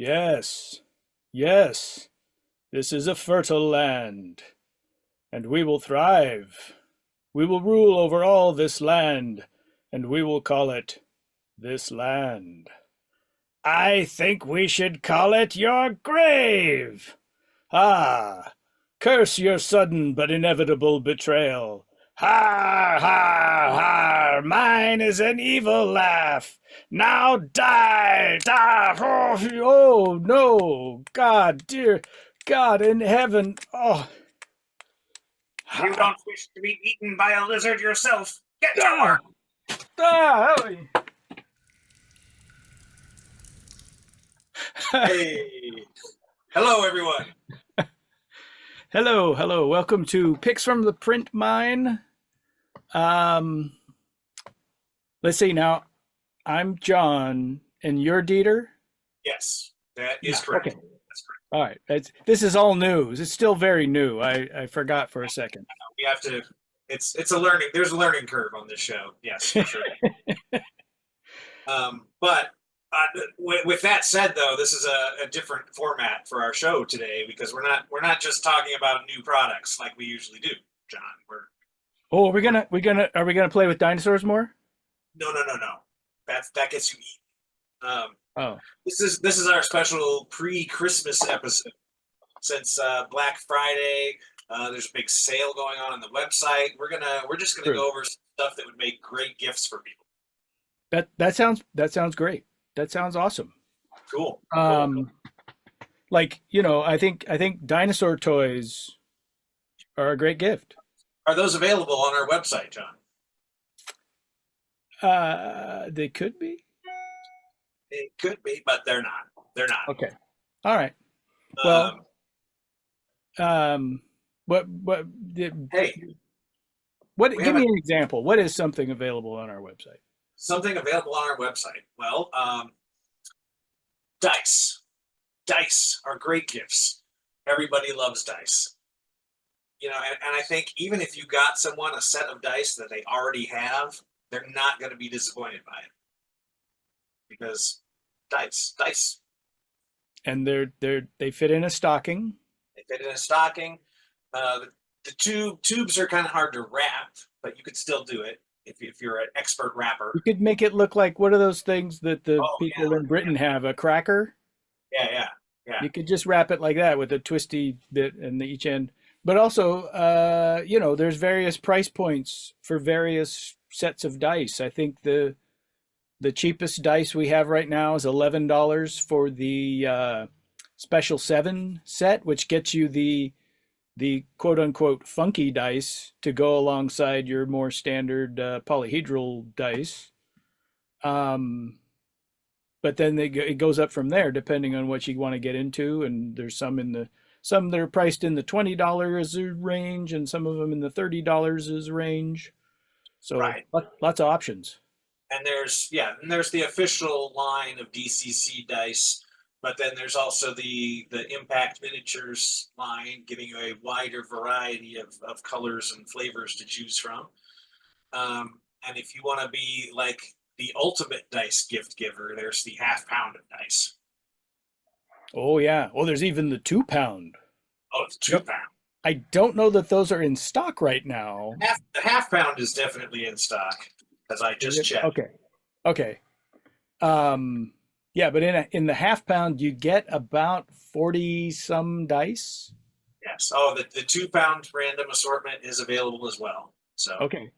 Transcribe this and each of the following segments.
Yes, yes, this is a fertile land, and we will thrive. We will rule over all this land, and we will call it this land. I think we should call it your grave. Ah, curse your sudden but inevitable betrayal. Har, har, har, mine is an evil laugh. Now die, die. Oh, no, God, dear God in heaven. Oh, You ha, don't wish to be eaten by a lizard yourself. Get to ah, work. ah. Hey. Hello, everyone. Hello, hello. Welcome to Picks from the Print Mine. Um, let's see now. I'm John, and you're Dieter. Yes, that is Yeah. correct. Okay. That's correct. All right. This is all news. It's still very new. I forgot for a second. We have to. It's a learning. There's a learning curve on this show. Yes, for sure. But with that said, though, this is a different format for our show today because we're not just talking about new products like we usually do, John. Oh, are We're we gonna play with dinosaurs more? no. That gets you eaten. Oh, This is our special pre-Christmas episode. Since Black Friday, there's a big sale going on the website. We're just gonna true. go over some stuff that would make great gifts for people. That sounds great. That sounds awesome. Cool. Um, I think dinosaur toys are a great gift. Are those available on our website, John? They could be. It could be, but they're not. They're not. Okay. All right. Well, Um, um, what hey, what? we Give have me an example. What is something available on our website? something available on our website. Well, dice. Dice are great gifts. Everybody loves dice. And I think even if you got someone a set of dice that they already have, they're not going to be disappointed by it because dice, And they fit in a stocking. they fit in a stocking. The tubes are kind of hard to wrap, but you could still do it if you're an expert You wrapper. could make it look like what are those things that the Oh people in Britain have? A cracker. yeah. You could just wrap it like that with a twisty bit in the each end. But also, there's various price points for various sets of dice. I think the cheapest dice we have right now is $11 for the Special 7 set, which gets you the quote unquote funky dice to go alongside your more standard polyhedral dice. Um, but then it goes up from there depending on what you want to get into. And there's some that are priced in the $20 range, and some of them in the $30 range. So Right. lots of options. And there's the official line of DCC dice, but then there's also the Impact Miniatures line, giving you a wider variety of colors and flavors to choose from. And if you want to be like the ultimate dice gift giver, there's the half pound of dice. Oh yeah. Oh, there's even the 2 pound. Oh, it's two Yep. pound. I don't know that those are in stock right now. The half pound is definitely in stock because I Is just it? checked. Okay. Okay. Um, yeah, but in the half pound you get about 40 some dice. Yes. Oh, the 2 pound random assortment is available as well. So Okay.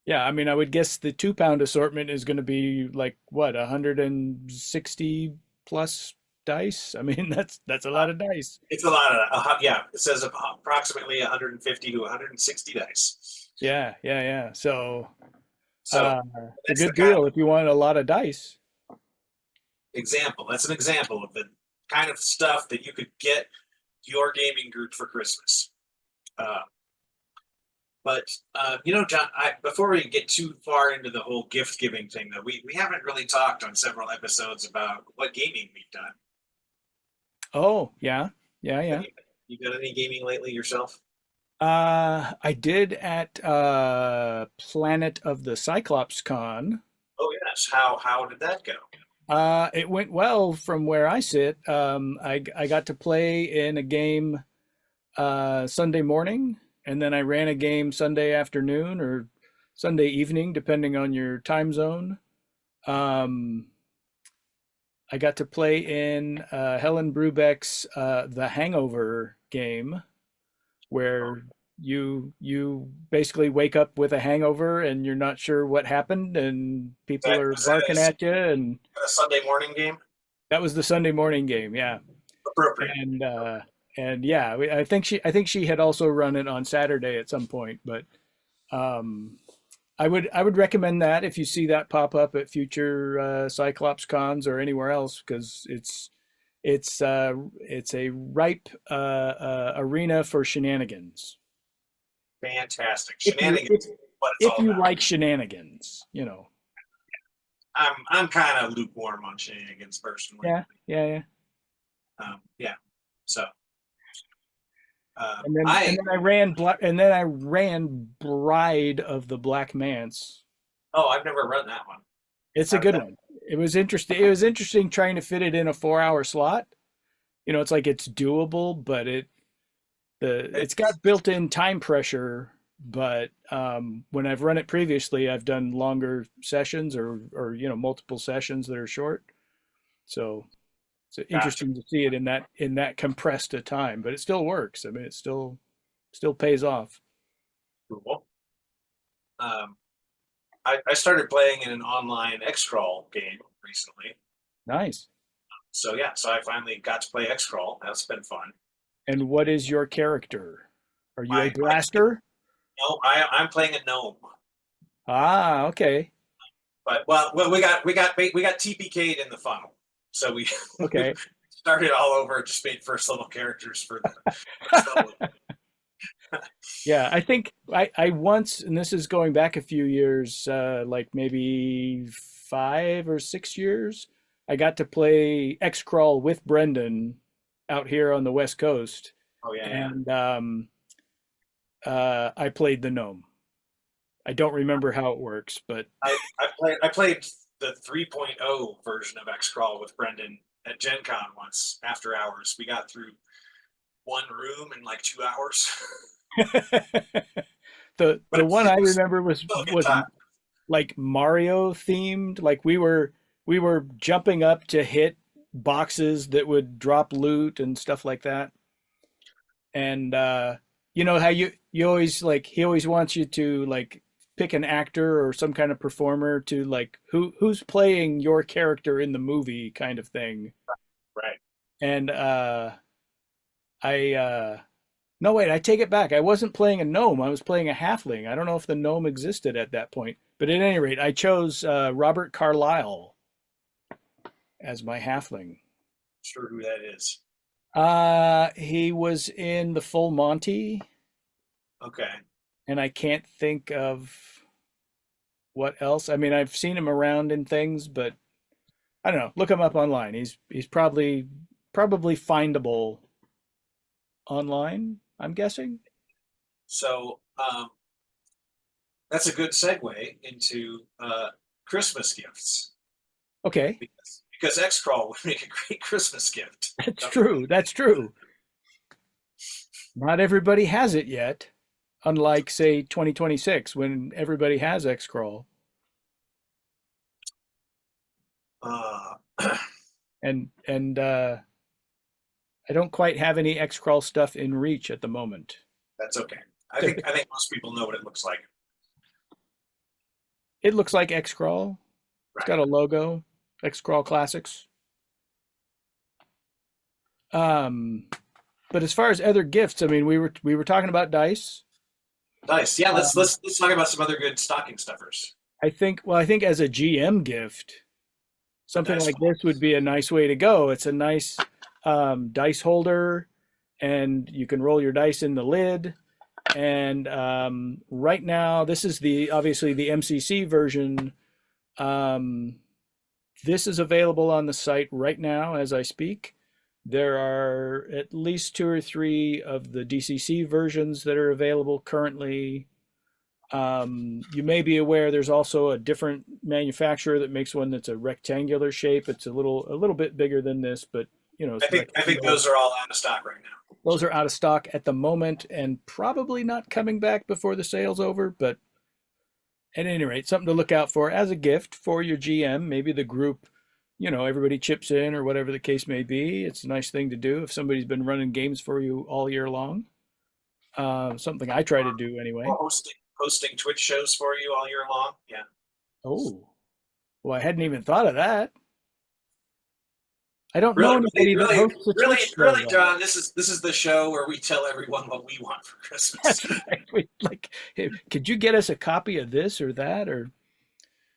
Yeah, I mean, I would guess the 2 pound assortment is going to be like what, 160 plus dice. I mean, that's a lot of dice. it's a lot of yeah. It says approximately 150 to 160 dice. Yeah, yeah, yeah. So So it's a that's the good kind of deal if you want a lot of dice. example. That's an example of the kind of stuff that you could get your gaming group for Christmas. Uh, but John, before we get too far into the whole gift giving thing, though, we haven't really talked on several episodes about what gaming we've done. Oh, yeah, yeah, Have yeah. you done any gaming lately yourself? I did at Planet of the Cyclops Con. Oh yes. How did that go? It went well from where I sit. I got to play in a game Sunday morning, and then I ran a game Sunday afternoon or Sunday evening, depending on your time zone. Um, I got to play in Helen Brubeck's The Hangover game, Oh, where you basically wake up with a hangover and you're not sure what happened, and people are was that barking at you. And a Sunday morning game? that was the Sunday morning game, yeah. Appropriate. And yeah, I think she had also run it on Saturday at some point, but um, I would recommend that if you see that pop up at future Cyclops cons or anywhere else, because it's a ripe arena for shenanigans. Fantastic. If you if Shenanigans, what it's if all you about. like shenanigans, you know. I'm kind of lukewarm on shenanigans personally. Yeah, yeah, yeah. Yeah. So And then I I ran Bride of the Black Manse. I've never run that one. It's a How did good that? one. It was interesting. It was interesting trying to fit it in a 4 hour slot. You know, it's like it's doable, but it's It's got built-in time pressure. But when I've run it previously, I've done longer sessions or multiple sessions that are short. So it's gotcha. interesting to see it in that compressed a time, but it still works. I mean, it still pays off. Cool. Um, I started playing in an online X-Crawl game recently. Nice. So yeah, so I finally got to play X-Crawl. That's been fun. And what is your character? Are you a My blaster? no, I'm playing a gnome. Ah, okay. But we got TPK'd in the funnel. So we Okay. started all over, just made first level characters for the first level. Yeah, I think I once, and this is going back a few years, like maybe 5 or 6 years, I got to play X Crawl with Brendan out here on the West Coast, Oh yeah, yeah. and I played the gnome. I don't remember how it works, but I played the 3.0 version of X-Crawl with Brendan at Gen Con once after hours. We got through one room in like 2 hours. But the one I it was remember still a good was time. like Mario themed. Like we were jumping up to hit boxes that would drop loot and stuff like that. And you know how you always like he always wants you to like pick an actor or some kind of performer to like who's playing your character in the movie kind of thing. Right. And I no wait, I take it back. I wasn't playing a gnome. I was playing a halfling. I don't know if the gnome existed at that point. But at any rate, I chose Robert Carlyle as my halfling. Sure who that is. He was in the Full Monty, Okay. and I can't think of what else. I mean, I've seen him around in things, but I don't know. Look him up online. He's probably findable online, I'm guessing. So that's a good segue into Christmas gifts Okay, because X-Crawl would make a great Christmas gift. that's true. That's true. Not everybody has it yet, unlike say 2026 when everybody has Xcrawl. Uh, And I don't quite have any Xcrawl stuff in reach at the moment. that's okay. I think most people know what it looks like. It looks like Xcrawl. It's Right. got a logo, Xcrawl Classics. Um, but as far as other gifts, I mean, we were talking about dice. Nice. Yeah, Um, let's talk about some other good stocking stuffers. I think as a GM gift, A something dice like ball. this would be a nice way to go. It's a nice dice holder, and you can roll your dice in the lid. And right now, this is obviously the MCC version. Um, this is available on the site right now as I speak. There are at least two or three of the DCC versions that are available currently. You may be aware there's also a different manufacturer that makes one that's a rectangular shape. It's a little bit bigger than this, but it's I think rectangular. those are all out of stock right now. Those are out of stock at the moment and probably not coming back before the sale's over. But at any rate, something to look out for as a gift for your GM. Maybe the group, everybody chips in or whatever the case may be. It's a nice thing to do if somebody's been running games for you all year long. Something I try to do anyway. Or hosting Twitch shows for you all year long. Yeah. Oh, well, I hadn't even thought of that. I don't know Really, really, anybody that really, hosts a really, Twitch show really, though. John. This is the show where we tell everyone what we want for Christmas. That's right. Like, hey, could you get us a copy of this or that? Or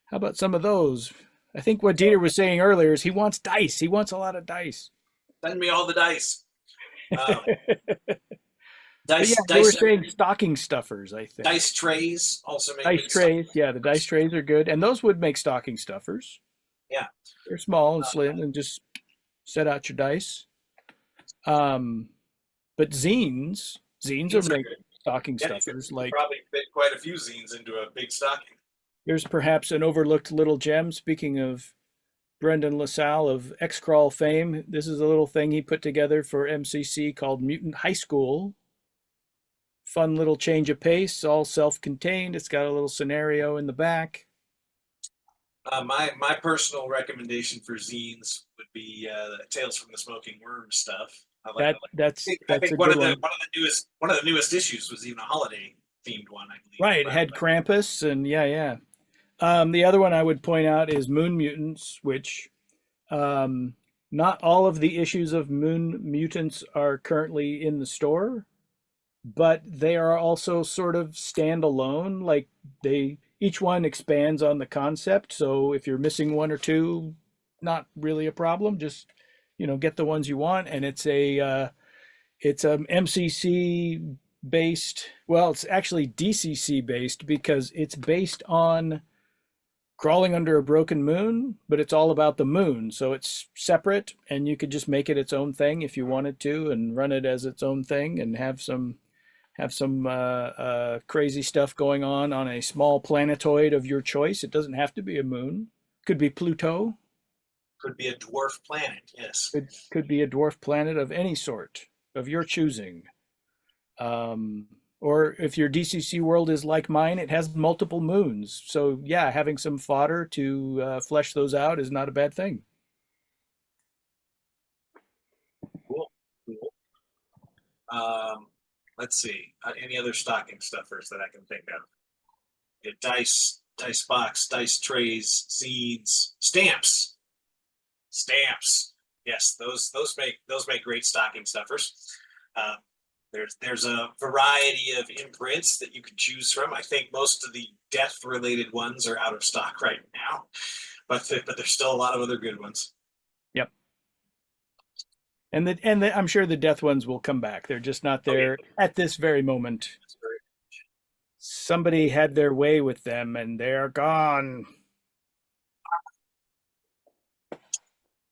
how about some of those? I think what Dieter was saying earlier is he wants dice. He wants a lot of dice. Send me all the dice. Um, But yeah, dice, you were dice, saying stocking stuffers, I think. dice trays also make Dice good stuff. trays. Yeah, the dice trays are good. And those would make stocking stuffers. Yeah. They're small and Uh, slim and just set out your dice. Um, but zines are These are make good. stocking Yeah, you could stuffers. Like probably fit quite a few zines into a big stocking. here's perhaps an overlooked little gem. Speaking of Brendan LaSalle of X-Crawl fame, this is a little thing he put together for MCC called Mutant High School. Fun little change of pace, all self-contained. It's got a little scenario in the back. My personal recommendation for zines would be Tales from the Smoking Worm stuff. That I that's a think one good of the one. newest issues was even a holiday themed one, I believe. Right, it had Krampus and yeah, yeah. The other one I would point out is Moon Mutants, which um, not all of the issues of Moon Mutants are currently in the store, but they are also sort of standalone. Like they each one expands on the concept. So if you're missing one or two, not really a problem. Just get the ones you want, and it's a MCC based. Well, it's actually DCC based because it's based on Crawling Under a Broken Moon, but it's all about the moon. So it's separate, and you could just make it its own thing if you wanted to, and run it as its own thing, and have some crazy stuff going on a small planetoid of your choice. It doesn't have to be a moon. Could be Pluto. Could be a dwarf planet. Yes. Could be a dwarf planet of any sort of your choosing. Um, or if your DCC world is like mine, it has multiple moons. So yeah, having some fodder to flesh those out is not a bad thing. Cool. Cool. Um, let's see. Any other stocking stuffers that I can think of? Yeah, dice box, dice trays, seeds, stamps, stamps. Yes, those make great stocking stuffers. Uh, there's a variety of imprints that you can choose from. I think most of the death related ones are out of stock right now, but there's still a lot of other good ones. Yep. And I'm sure the death ones will come back. They're just not Oh yeah, there at this very moment. that's very. Somebody had their way with them and they're gone.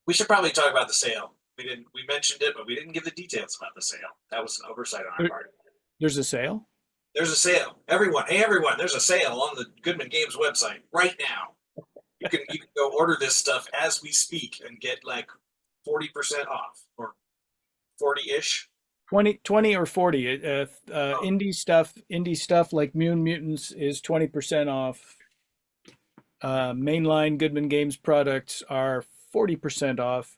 We should probably talk about the sale. We mentioned it, but we didn't give the details about the sale. That was an oversight on our There- part. There's a sale. There's a sale. Everyone, hey everyone, there's a sale on the Goodman Games website right now. You can go order this stuff as we speak and get like 40% off or 40-ish. 20 or 40. Oh, Indie stuff like Moon Mutants is 20% off. Mainline Goodman Games products are 40% off.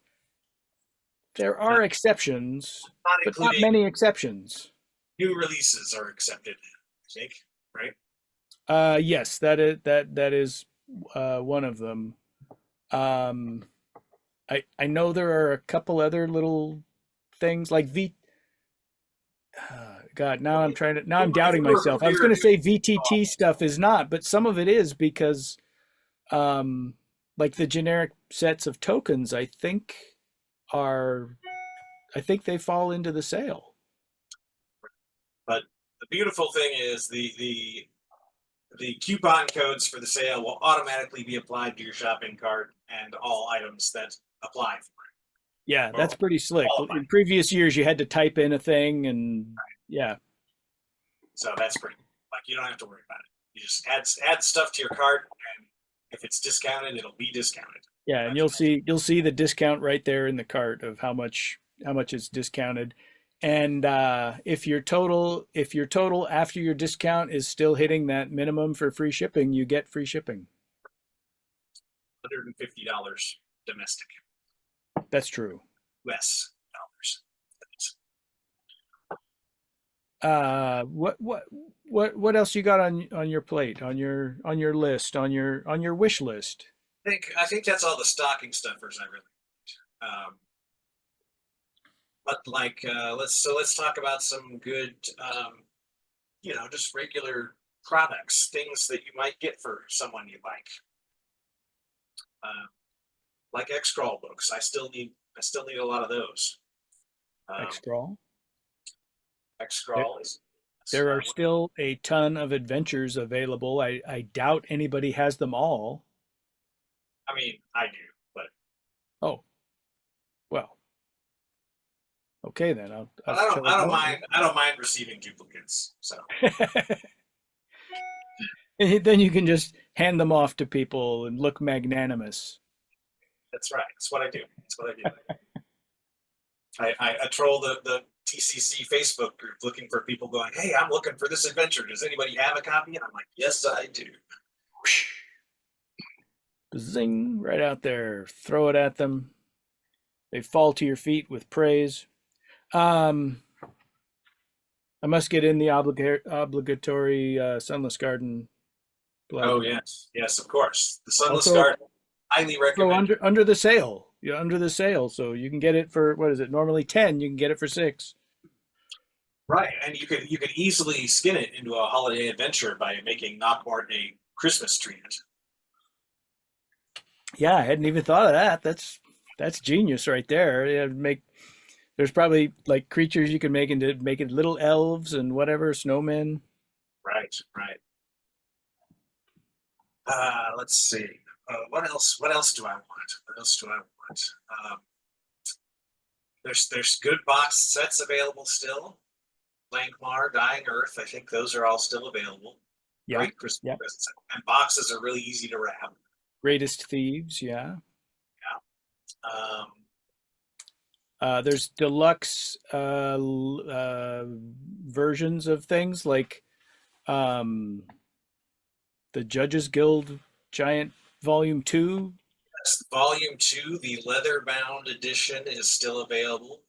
There not, are exceptions, not but not including many exceptions. new releases are accepted, I think, right? Yes, that is one of them. Um, I know there are a couple other little things like God, now I'm If doubting we were myself. I was peer going to say reviewed, VTT stuff is not, but some of it is because um, like the generic sets of tokens, are I think they fall into the sale. but the beautiful thing is the coupon codes for the sale will automatically be applied to your shopping cart and all items that apply for Yeah, it that's or pretty slick. qualify. In previous years, you had to type in a thing, and yeah, So that's pretty. Like you don't have to worry about it. You just add stuff to your cart, and if it's discounted, it'll be discounted. Yeah, and That's you'll see the discount right there in the cart of how much it's discounted. And if your total after your discount is still hitting that minimum for free shipping, you get free shipping. $150 domestic That's true. US dollars. What else you got on your plate, on your list, on your wish list? I think that's all the stocking stuffers I really. Um, but like let's talk about some good just regular products, things that you might get for someone you uh, like X crawl books. I still need a lot of those. um, X-Crawl. X There, crawl is there are still a ton of adventures available. I doubt anybody has them all. I mean, I do, but Oh, well, okay then. I'll I don't check I don't it mind I don't mind receiving duplicates. So out. Then you can just hand them off to people and look magnanimous. that's right. That's what I do. That's what I do. I troll the TCC Facebook group looking for people going, hey, I'm looking for this adventure. Does anybody have a copy? And I'm like, yes, I do. Zing, right out there. Throw it at them. They fall to your feet with praise. Um, I must get in the obligatory Sunless Garden Oh, plug. yes. Yes, of course. The Sunless Also, Garden, highly so recommended. under the sale, you're under the sale, so you can get it for what is it? Normally 10, you can get it for 6. Right. And you could easily skin it into a holiday adventure by making Knockmort a Christmas tree. Yeah, I hadn't even thought of that. That's genius right there. Yeah, make there's probably like creatures you can make it little elves and whatever, snowmen. Right, right. Let's see. What else do I want? What else do I want? Um, there's good box sets available still. Lankmar, Dying Earth. I think those are all still available. Yeah, Great Christmas yeah. presents, and boxes are really easy to wrap. Greatest Thieves, yeah. Yeah. There's deluxe versions of things like um, the Judges Guild Giant Volume 2. Volume two, the leather bound edition, is still available,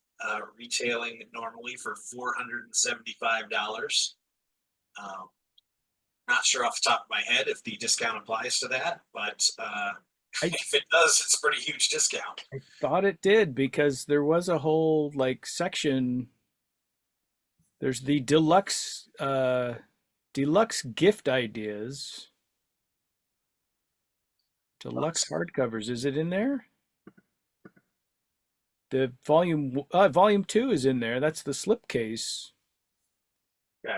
retailing normally for $475. Um, Not sure off the top of my head if the discount applies to that, but I, if it does, it's a pretty huge discount. I thought it did because there was a whole like section. There's the deluxe gift ideas, deluxe hardcovers. Is it in there? The volume 2 is in there. That's the slipcase. Okay.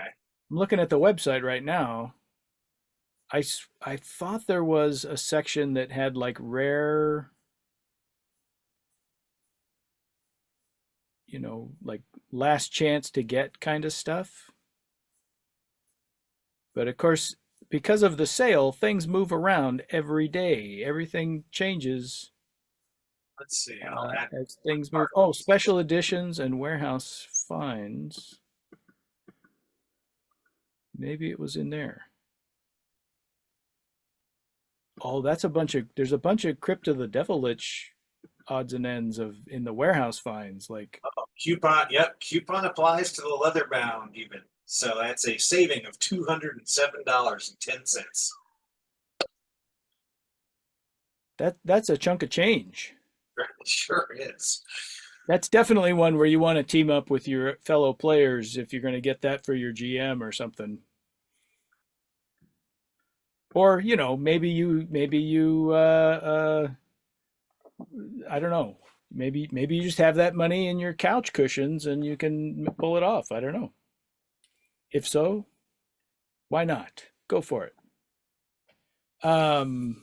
I'm looking at the website right now. I thought there was a section that had like rare, like last chance to get kind of stuff. But of course, because of the sale, things move around every day. Everything changes Let's see. I'll add as things move. part. Oh, special editions and warehouse finds. Maybe it was in there. Oh, there's a bunch of Crypt of the Devil Lich odds and ends of in the warehouse finds. Like Coupon. Yep, coupon applies to the leather bound even. So that's a saving of $207.10. that's a chunk of change. Sure is. That's definitely one where you want to team up with your fellow players if you're going to get that for your GM or something. Or, maybe you I don't know. Maybe you just have that money in your couch cushions and you can pull it off. I don't know. If so, why not? Go for it. Um,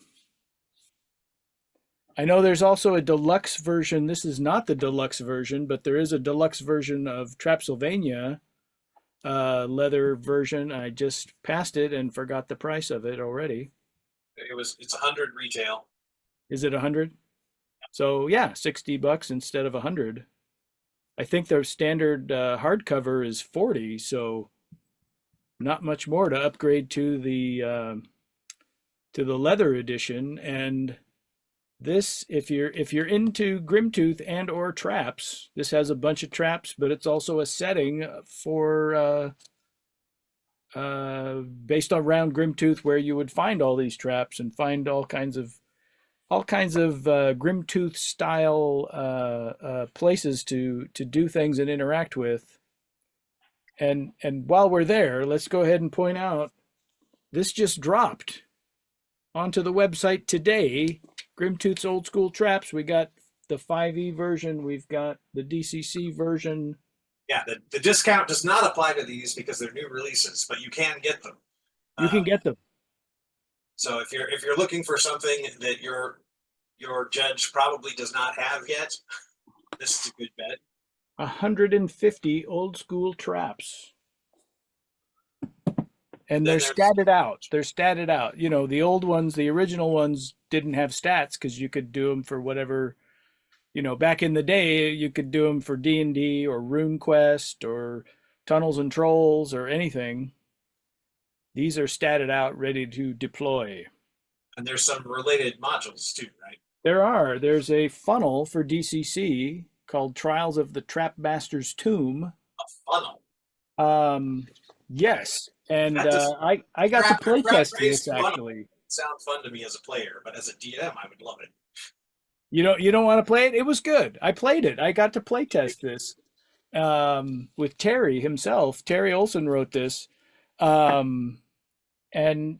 I know there's also a deluxe version. This is not the deluxe version, but there is a deluxe version of Trapsylvania leather version. I just passed it and forgot the price of it already. It's 100 retail. Is it 100? So yeah, $60 instead of 100. I think their standard hardcover is 40, so not much more to upgrade to the leather edition. And this, if you're into Grimtooth and or traps, this has a bunch of traps, but it's also a setting for based on around Grimtooth, where you would find all these traps and find all kinds of Grimtooth style places to do things and interact with. And while we're there, let's go ahead and point out this just dropped onto the website today. Grimtooth's Old School Traps. We got the 5e version. We've got the DCC version. Yeah, the discount does not apply to these because they're new releases, but you can get them. You can get them. So if you're looking for something that your judge probably does not have yet, this is a good bet. 150 old school traps. And Then they're statted out. They're statted out. You know, the old ones, the original ones didn't have stats because you could do them for whatever, back in the day, you could do them for D&D or RuneQuest or Tunnels and Trolls or anything. These are statted out, ready to deploy. And there's some related modules too, right? There's a funnel for DCC called Trials of the Trapmaster's Tomb. A funnel. Yes, and That I got to play test this funnel actually. sounds fun to me as a player, but as a DM, I would love it. You don't want to play it? It was good. I played it. I got to play test this with Terry himself. Terry Olson wrote this. And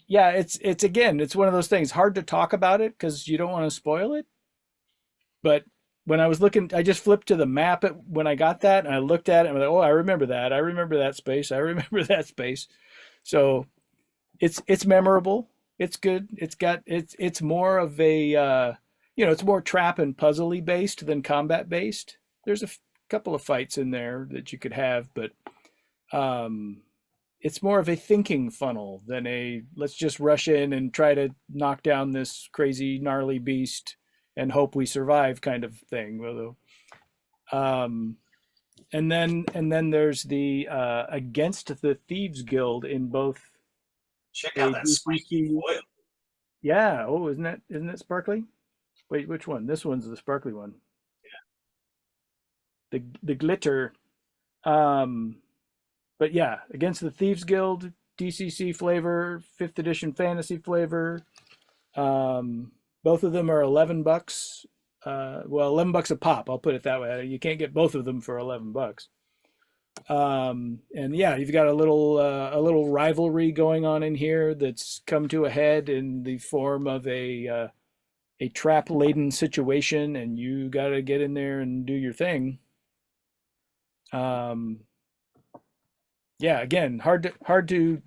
yeah, it's one of those things, hard to talk about it because you don't want to spoil it. But when I was looking, I just flipped to the map when I got that, and I looked at it and I was like, oh, I remember that. I remember that space. I remember that space. So it's memorable. It's good. It's more of a it's more trap and puzzly based than combat based. There's a couple of fights in there that you could have, but it's more of a thinking funnel than a let's just rush in and try to knock down this crazy gnarly beast and hope we survive kind of thing. And then there's the Against the Thieves Guild in both Check out that spiky foil. Yeah. Oh, isn't it sparkly? Wait, which one? This one's the sparkly one. Yeah. The glitter. But yeah, Against the Thieves Guild, DCC flavor, 5th edition fantasy flavor. Both of them are $11. Well, $11 a pop. I'll put it that way. You can't get both of them for $11. And yeah, you've got a little rivalry going on in here that's come to a head in the form of a trap laden situation, and you got to get in there and do your thing. Yeah, again, hard to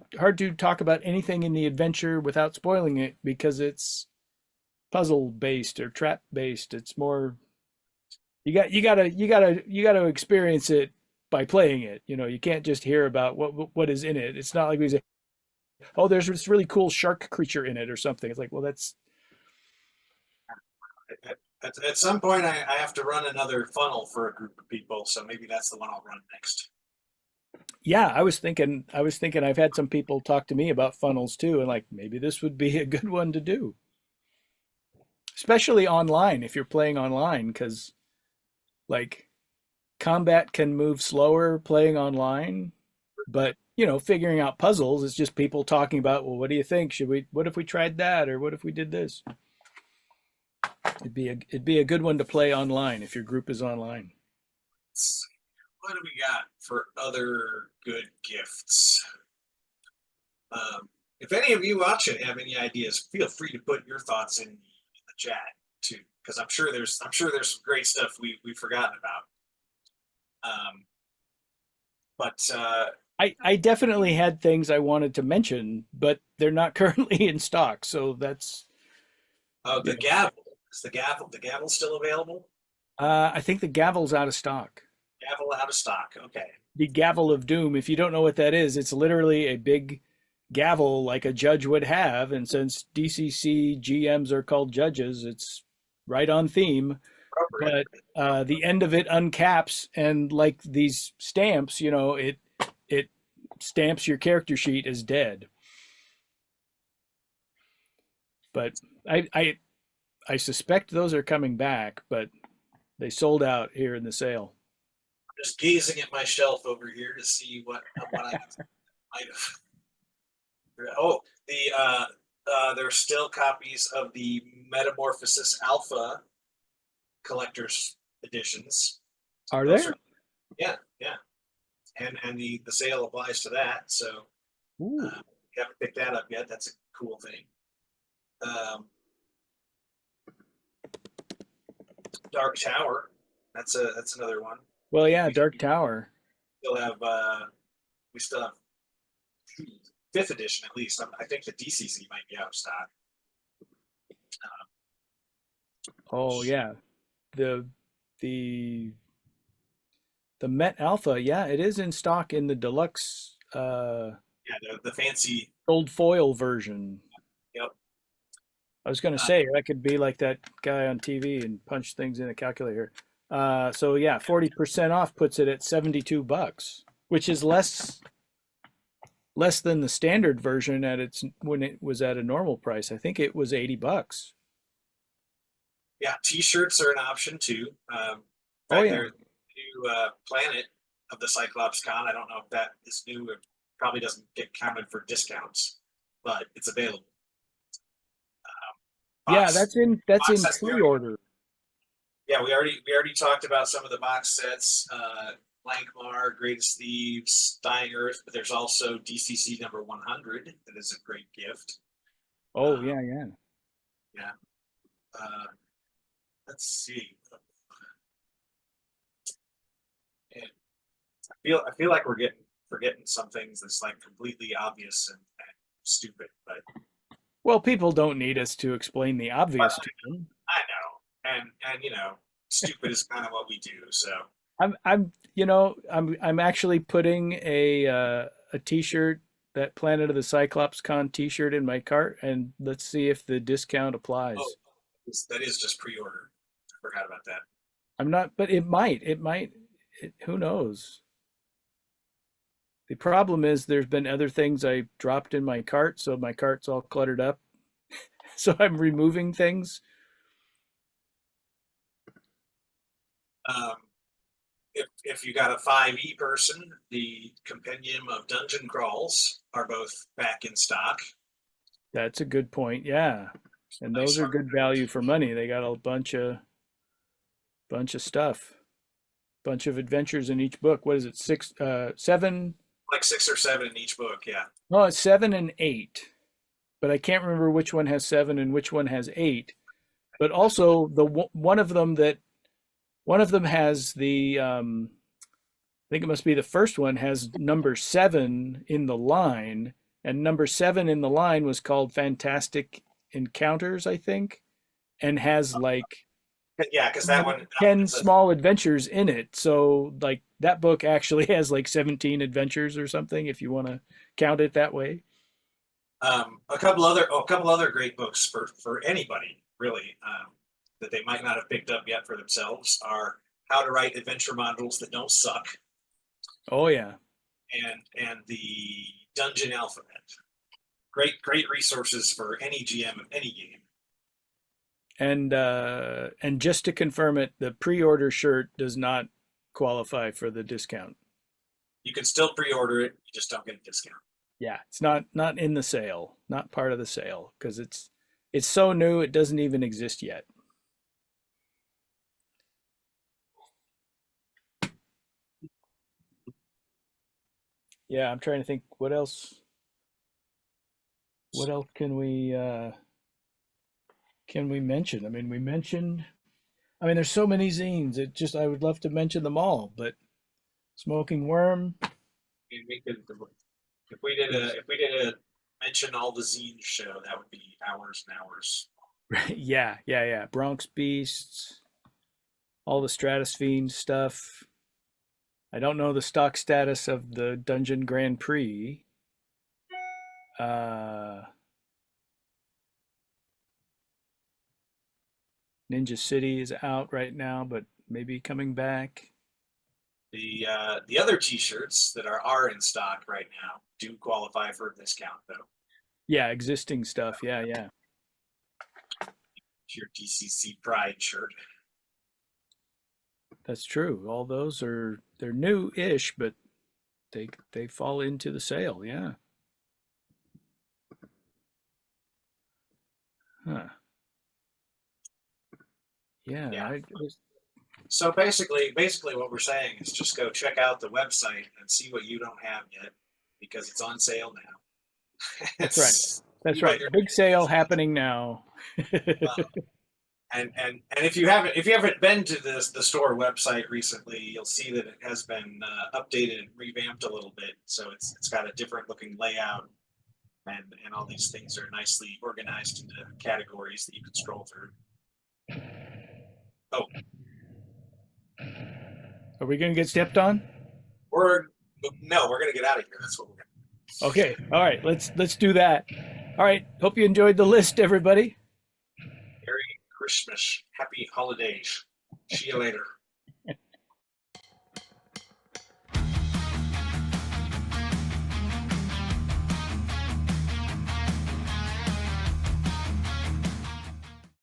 talk about anything in the adventure without spoiling it because it's puzzle based or trap based. It's more you gotta experience it by playing it. You can't just hear about what is in it. It's not like we say, oh, there's this really cool shark creature in it or something. It's like, well, that's At some point, I have to run another funnel for a group of people, so maybe that's the one I'll run next. yeah. I was thinking I've had some people talk to me about funnels too, and like maybe this would be a good one to do, especially online if you're playing online, because like combat can move slower playing online, but figuring out puzzles is just people talking about, well, what do you think? What if we tried that? Or what if we did this? It'd be a good one to play online if your group is online. What do we got for other good gifts? If any of you watching have any ideas, feel free to put your thoughts in the chat too, because I'm sure there's some great stuff we've forgotten about. But I definitely had things I wanted to mention, but they're not currently in stock. So that's the gavel. Is the gavel still available? I think the gavel's out of stock. Gavel out of stock. Okay. the gavel of doom. If you don't know what that is, it's literally a big gavel like a judge would have. And since DCC GMs are called judges, it's right on theme. Appropriate. But the end of it uncaps, and like these stamps, it stamps your character sheet as dead. But I, I I suspect those are coming back, but they sold out here in the sale. Just gazing at my shelf over here to see what I might have. Oh, there's still copies of the Metamorphosis Alpha collector's editions. Are Those there? are, yeah, yeah, and the sale applies to that. So Ooh. you haven't picked that up yet. That's a cool thing. Dark Tower. That's another one. Well, yeah, We Dark Tower. still have we still have fifth edition at least. I think the DCC might be out of stock. Oh yeah, the the the Met Alpha. Yeah, it is in stock in the deluxe Yeah, the fancy. gold foil version. Yep. I was going to Uh, say that could be like that guy on TV and punch things in a calculator. So yeah, 40% off puts it at $72, which is less than the standard version at its when it was at a normal price. I think it was $80. yeah, T-shirts are an option too. In Oh fact, yeah. there's a new planet of the Cyclops Con. I don't know if that is new. It probably doesn't get counted for discounts, but it's available. Yeah, Box that's box in sets. pre-order. Yeah, we already talked about some of the box sets. Lankmar, Greatest Thieves, Dying Earth, but there's also DCC number 100 that is a great gift. Oh Um, yeah, yeah. yeah. Uh, let's see. And I feel like we're getting forgetting some things that's like completely obvious and stupid, Well, people don't need us to explain the but obvious to them. I know, and stupid is kind of what we do. So I'm actually putting a T-shirt, that Planet of the Cyclops Con T-shirt in my cart, and let's see if the discount oh, applies. that is just pre-order. I forgot about that. I'm not, but who knows? The problem is there's been other things I dropped in my cart, so my cart's all cluttered up. So I'm removing things. Um, if you got a 5e person, the Compendium of Dungeon Crawls are both back in stock. That's a good point. Yeah. And those Nice are hard, good value for money. They got a bunch of stuff. Bunch of adventures in each book. What is it? Seven? like 6 or 7 in each book. Yeah. No, it's 7 and 8. But I can't remember which one has 7 and which one has 8. But also one of them has the I think it must be the first one has number 7 in the line, and number 7 in the line was called Fantastic Encounters, I think, and has like Yeah, because that one 10 is small adventures in it. So like that book actually has like 17 adventures or something if you want to count it that way. a couple other great books for anybody really, that they might not have picked up yet for themselves are How to Write Adventure Modules That Don't Suck Oh yeah. and the Dungeon Alphabet. Great resources for any GM of any game. And just to confirm it, the pre-order shirt does not qualify for the discount. You can still pre-order it, you just don't get a discount. Yeah, it's not in the sale, not part of the sale because it's so new it doesn't even exist yet. Yeah, I'm trying to think what else can we mention? I mean, there's so many zines. I would love to mention them all, but Smoking Worm We could, if we did a mention all the zine show, that would be hours and hours. yeah, yeah, yeah. Bronx Beasts, all the Stratus Fiend stuff. I don't know the stock status of the Dungeon Grand Prix. Uh, Ninja City is out right now, but maybe coming back. The other T-shirts that are in stock right now do qualify for a discount though. Yeah, existing stuff. Yeah, yeah. Your DCC Pride shirt. That's true. All those they're new-ish, but they fall into the sale. Yeah. Huh. Yeah. Yeah. I So basically what we're saying is just go check out the website and see what you don't have yet because it's on sale now. That's right. It's That's right. Big sale happening now. and if you haven't been to the store website recently, you'll see that it has been updated and revamped a little bit. So it's got a different looking layout, and all these things are nicely organized into categories that you can scroll through. Oh, Are we going to get stepped on? we're no, we're gonna get out of here. That's what we're gonna. Okay. All right. Let's do that. All right. Hope you enjoyed the list, everybody. Merry Christmas, Happy Holidays. See you later.